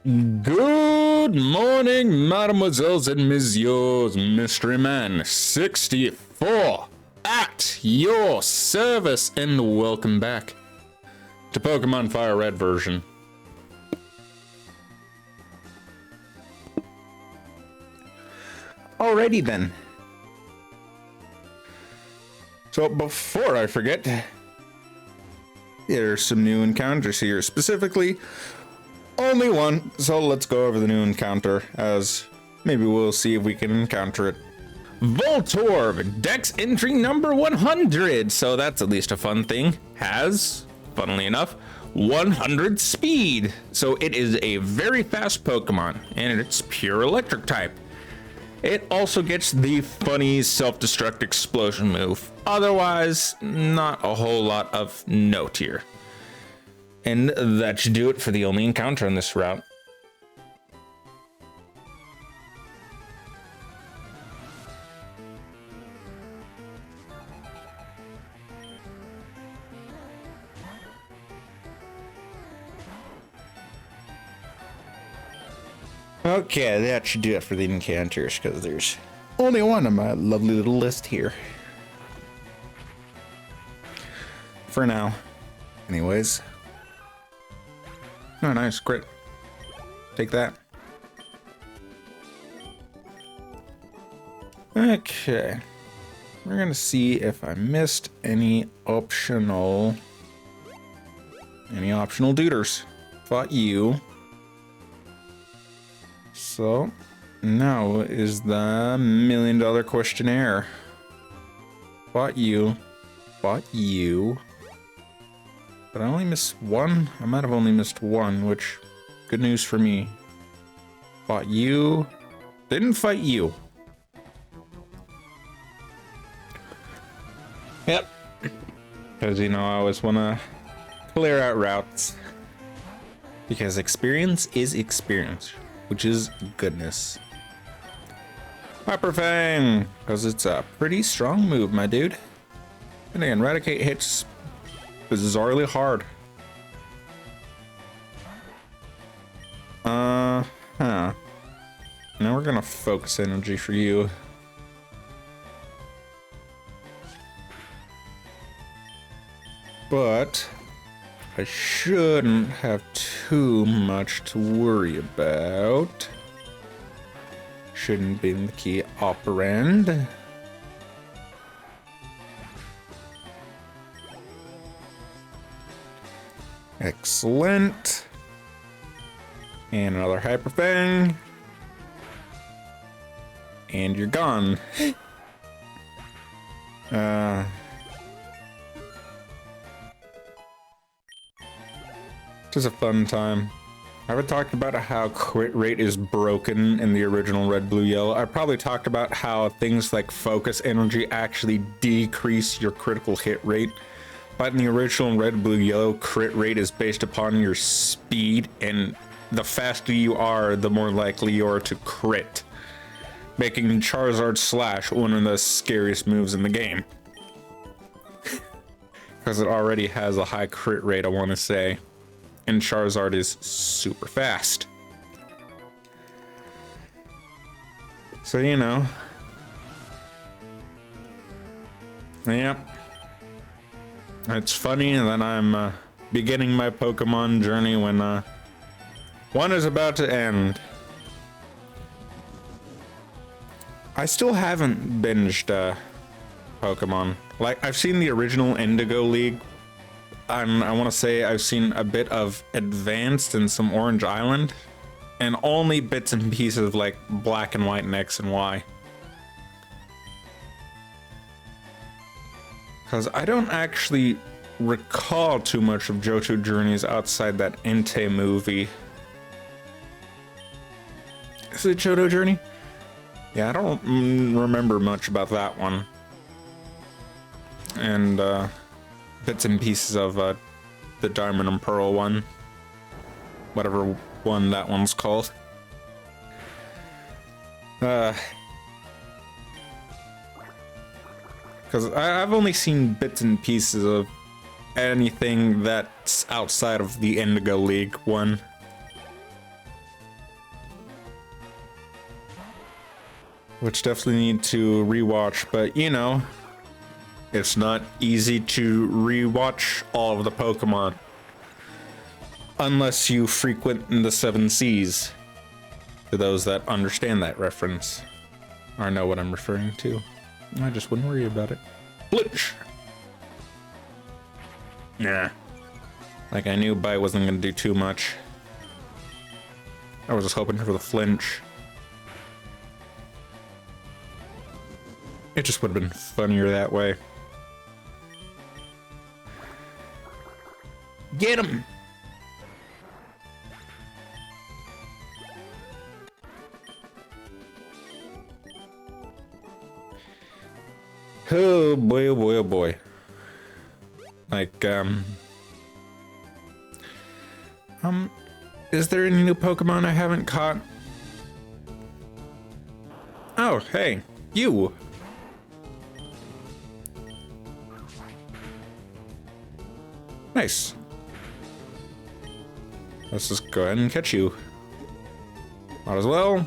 Good morning, mademoiselles and messieurs, Mystery Man 64 at your service, and welcome back to Pokemon Fire Red version. Alrighty then. So before I forget, there's some new encounters here, specifically only one, so let's go over the new encounter, as maybe we'll see if we can encounter it. Voltorb, Dex entry number 100, so that's at least a fun thing. Has, funnily enough, 100 speed, so it is a very fast Pokemon, and it's pure electric type. It also gets the funny self-destruct explosion move. Otherwise, not a whole lot of note here. And that should do it for the only encounter on this route. Okay, that should do it for the encounters, because there's only one on my lovely little list here. For now. Anyways. Oh, nice, crit. Take that. Okay. We're gonna see if I missed any optional duders. Fought you. So, now is the $1 million questionnaire. Fought you. Fought you. But I only missed one? I might have only missed one, which, good news for me. Fought you. Didn't fight you. Yep. Because, you know, I always want to clear out routes. Because experience is experience, which is goodness. Hyper Fang! Because it's a pretty strong move, my dude. And again, Eradicate hits bizarrely hard. Now we're gonna focus energy for you. But I shouldn't have too much to worry about. Shouldn't be the key operand. Excellent. And another Hyper Fang. And you're gone. Just a fun time. I haven't talked about how crit rate is broken in the original Red, Blue, Yellow. I probably talked about how things like focus energy actually decrease your critical hit rate. But in the original Red, Blue, Yellow, crit rate is based upon your speed, and the faster you are, the more likely you are to crit, making Charizard Slash one of the scariest moves in the game. Because it already has a high crit rate, I want to say, and Charizard is super fast. So, you know. Yep. It's funny that I'm beginning my Pokemon journey when one is about to end. I still haven't binged Pokemon. Like, I've seen the original Indigo League, and I want to say I've seen a bit of Advanced and some Orange Island, and only bits and pieces of like Black and White and X and Y. Because I don't actually recall too much of Johto Journeys outside that Entei movie. Is it Johto Journey? Yeah, I don't remember much about that one. And bits and pieces of the Diamond and Pearl one. Whatever one that one's called. Because I've only seen bits and pieces of anything that's outside of the Indigo League one. which definitely need to rewatch, but you know, it's not easy to rewatch all of the Pokemon unless you frequent the Seven Seas. To those that understand that reference or know what I'm referring to, I just wouldn't worry about it. Flinch! Nah. Like, I knew Bite wasn't gonna do too much. I was just hoping for the flinch. It just would have been funnier that way. Get him! Oh boy, oh boy, oh boy. Like, is there any new Pokemon I haven't caught? Oh, hey, you! Nice. Let's just go ahead and catch you. Might as well.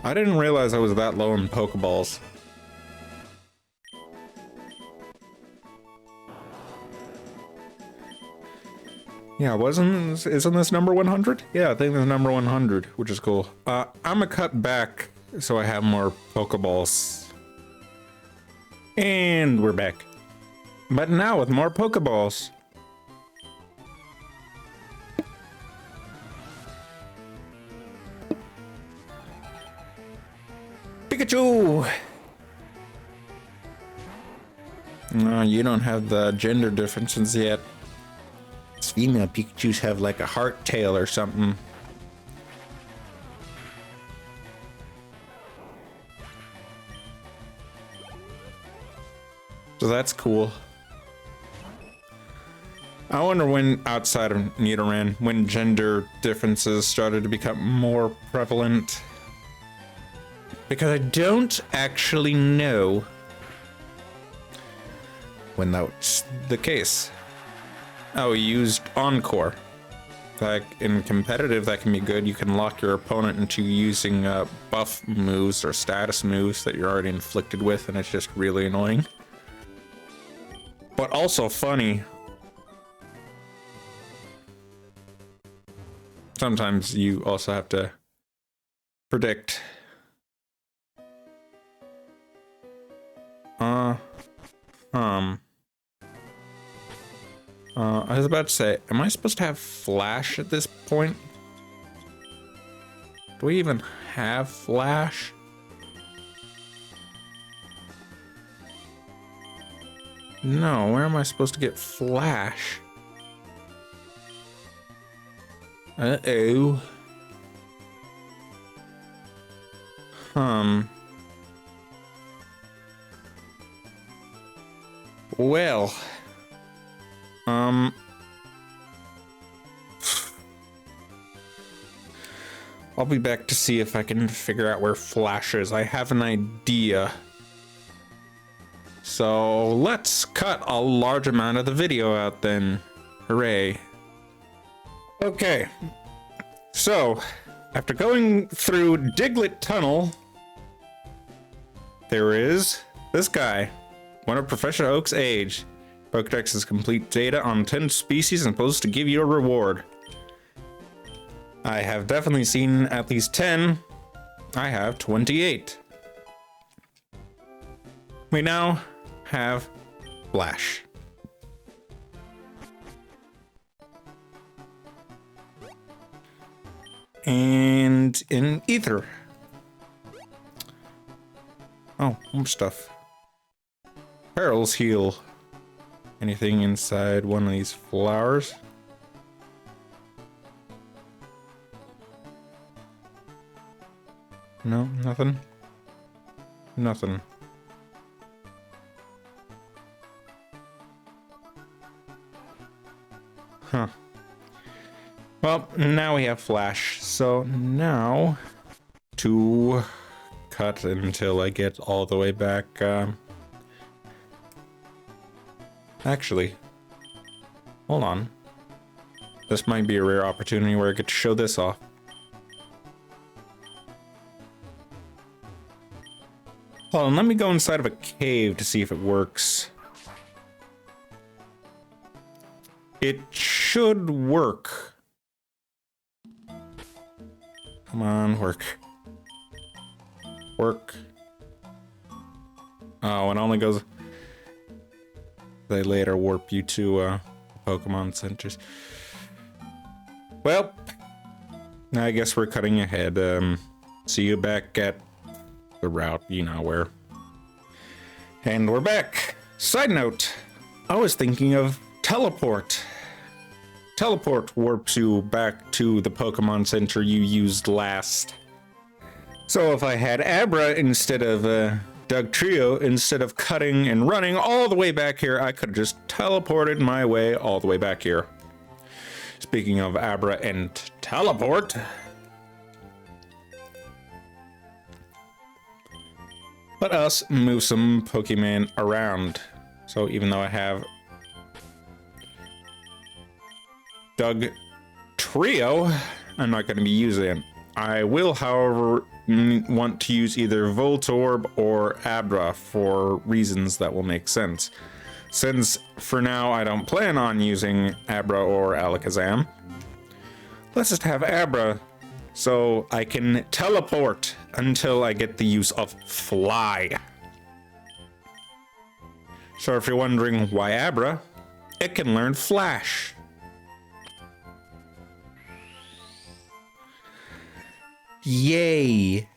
I didn't realize I was that low in Pokeballs. Yeah, isn't this number 100? Yeah, I think this is number 100, which is cool. I'm gonna cut back so I have more Pokeballs. And we're back. But now with more Pokeballs. Pikachu! No, you don't have the gender differences yet. Female Pikachus have like a heart tail or something. So that's cool. I wonder when outside of Nidoran, when gender differences started to become more prevalent. Because I don't actually know when that's the case. Oh, you used Encore. Like, in competitive, that can be good. You can lock your opponent into using buff moves or status moves that you're already inflicted with, and it's just really annoying. But also funny. Sometimes you also have to predict. I was about to say, am I supposed to have Flash at this point? Do we even have Flash? No, where am I supposed to get Flash? Uh-oh. Well. I'll be back to see if I can figure out where Flash is. I have an idea. So let's cut a large amount of the video out then. Hooray. Okay. So, after going through Diglett Tunnel, there is this guy, one of Professor Oak's age. Pokedex is complete data on 10 species and supposed to give you a reward. I have definitely seen at least 10. I have 28. We now have Flash. And in Ether. Oh, more stuff. Perils heal. Anything inside one of these flowers? No, nothing. Nothing. Huh. Well, now we have Flash. So now to cut until I get all the way back. Actually, hold on. This might be a rare opportunity where I get to show this off. Hold on, let me go inside of a cave to see if it works. It should work. Come on, work. Work. Oh, it only goes... They later warp you to Pokemon centers. Well, I guess we're cutting ahead. See you back at the route, you know where. And we're back. Side note, I was thinking of teleport. Teleport warps you back to the Pokemon Center you used last. So if I had Abra instead of Dugtrio, instead of cutting and running all the way back here, I could have just teleported my way all the way back here. Speaking of Abra and teleport, let us move some Pokemon around. So even though I have Dugtrio, I'm not going to be using it. I will, however, want to use either Voltorb or Abra for reasons that will make sense. Since, for now, I don't plan on using Abra or Alakazam, let's just have Abra so I can teleport until I get the use of Fly. So if you're wondering why Abra, it can learn Flash. Yay!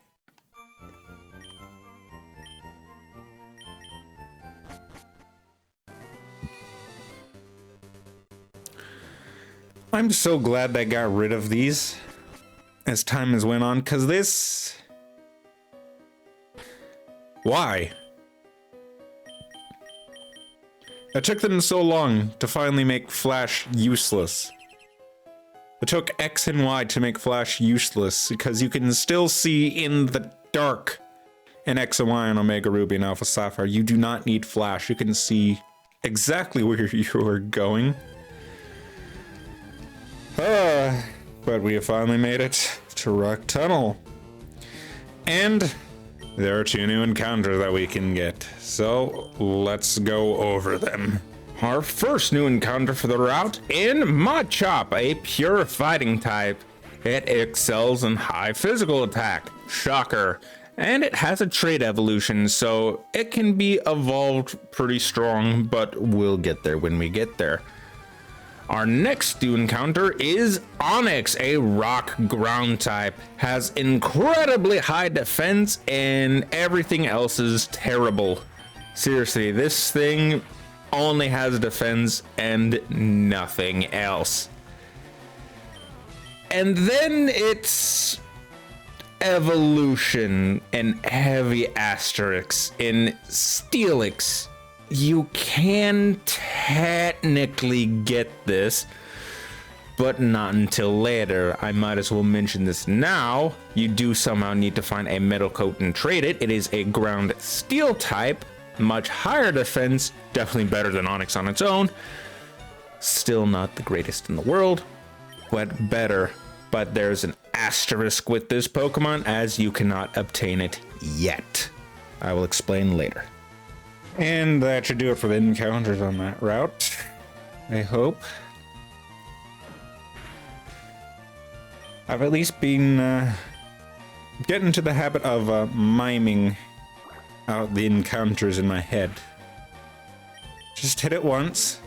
I'm so glad they got rid of these as time has went on, because this... Why? It took them so long to finally make Flash useless. It took X and Y to make Flash useless, because you can still see in the dark in X and Y on Omega Ruby and Alpha Sapphire. You do not need Flash. You can see exactly where you are going. But we have finally made it to Rock Tunnel. And there are 2 new encounters that we can get. So let's go over them. Our first new encounter for the route in Machop, a pure fighting type. It excels in high physical attack. Shocker. And it has a trait evolution, so it can be evolved pretty strong, but we'll get there when we get there. Our next new encounter is Onix, a rock ground type. Has incredibly high defense and everything else is terrible. Seriously, this thing only has defense and nothing else. And then it's evolution and heavy asterisks in Steelix. You can technically get this, but not until later. I might as well mention this now. You do somehow need to find a metal coat and trade it. It is a ground steel type, much higher defense, definitely better than Onix on its own. Still not the greatest in the world, but better. But there's an asterisk with this Pokemon, as you cannot obtain it yet. I will explain later. And that should do it for the encounters on that route, I hope. I've at least been getting into the habit of miming out the encounters in my head. Just hit it once.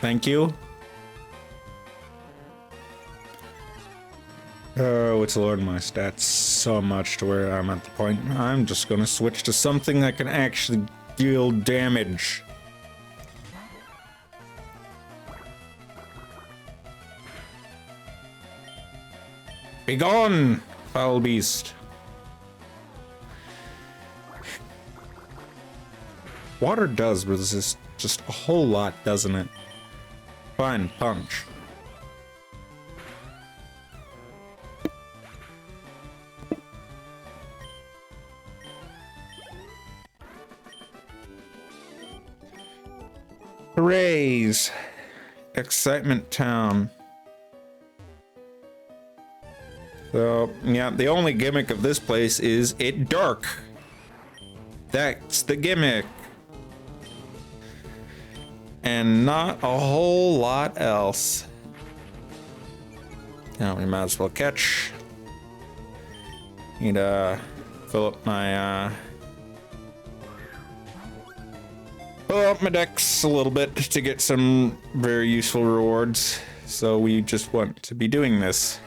Thank you. Oh, it's lowered my stats so much to where I'm at the point I'm just gonna switch to something that can actually deal damage. Be gone, foul beast. Water does resist just a whole lot, doesn't it? Fine, punch. Hoorays! Excitement Town. So, yeah, the only gimmick of this place is it dark. That's the gimmick. And not a whole lot else. Now we might as well catch. Need to fill up my decks a little bit to get some very useful rewards. So we just want to be doing this.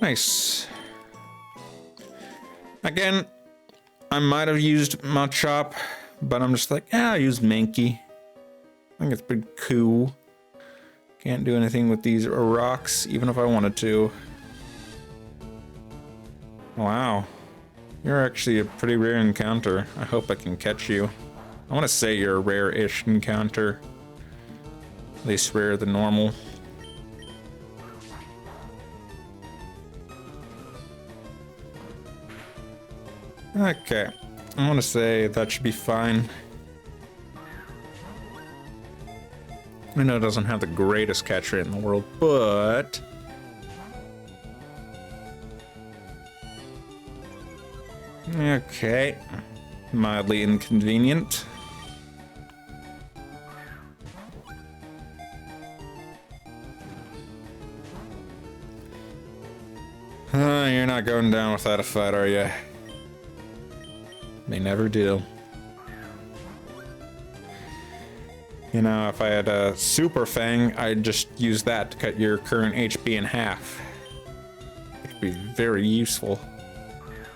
Nice. Again, I might have used Machop, but I'm just like, yeah, I used Mankey. I think it's pretty cool. Can't do anything with these rocks, even if I wanted to. Wow. You're actually a pretty rare encounter. I hope I can catch you. I want to say you're a rare-ish encounter. At least rarer than normal. Okay. I want to say that should be fine. I know it doesn't have the greatest catch rate in the world, but... okay. Mildly inconvenient. You're not going down without a fight, are you? They never do. You know, if I had a Super Fang, I'd just use that to cut your current HP in half. It'd be very useful.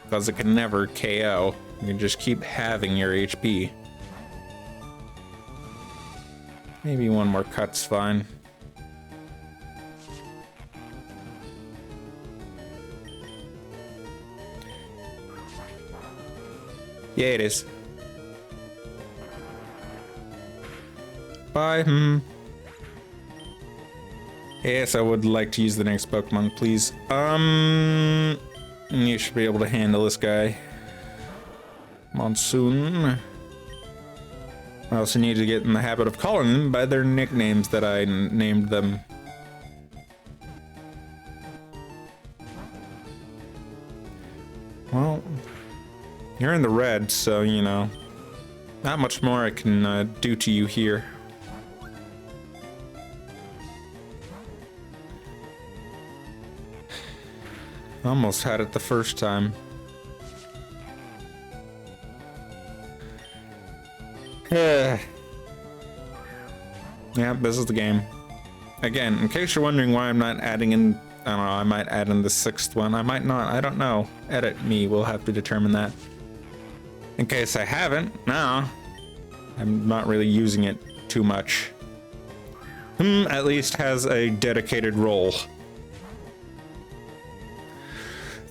Because it can never KO. You can just keep having your HP. Maybe one more cut's fine. Yeah, it is. Bye. Yes, I would like to use the next Pokemon, please. You should be able to handle this guy. Monsoon. I also need to get in the habit of calling them by their nicknames that I named them. Well, you're in the red, so, you know, not much more I can do to you here. Almost had it the first time. Yeah, this is the game. Again, in case you're wondering why I'm not adding in, I don't know, I might add in the 6th one. I might not, I don't know. Edit me will have to determine that. In case I haven't, no. I'm not really using it too much. At least has a dedicated role.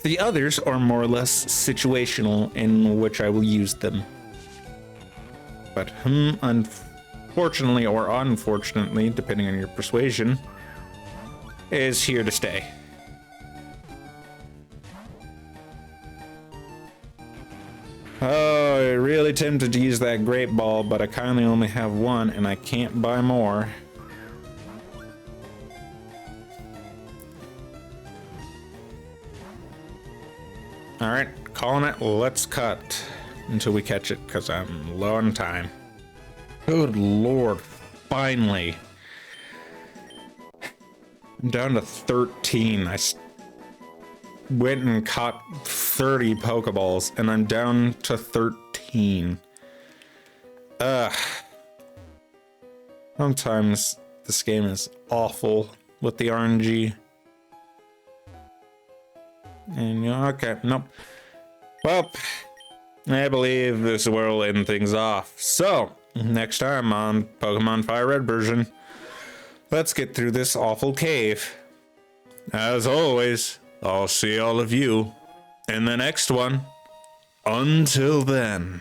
The others are more or less situational in which I will use them. But unfortunately or unfortunately, depending on your persuasion, is here to stay. Oh, I'm really tempted to use that Great Ball, but I kindly only have one and I can't buy more. Alright, calling it, let's cut until we catch it, because I'm low on time. Good lord, finally. I'm down to 13. I went and caught 30 Pokeballs, and I'm down to 13. Sometimes this game is awful with the RNG. And, you know, okay, nope. Well, I believe this is where we'll end things off. So, next time on Pokemon Fire Red version, let's get through this awful cave. As always, I'll see all of you in the next one. Until then.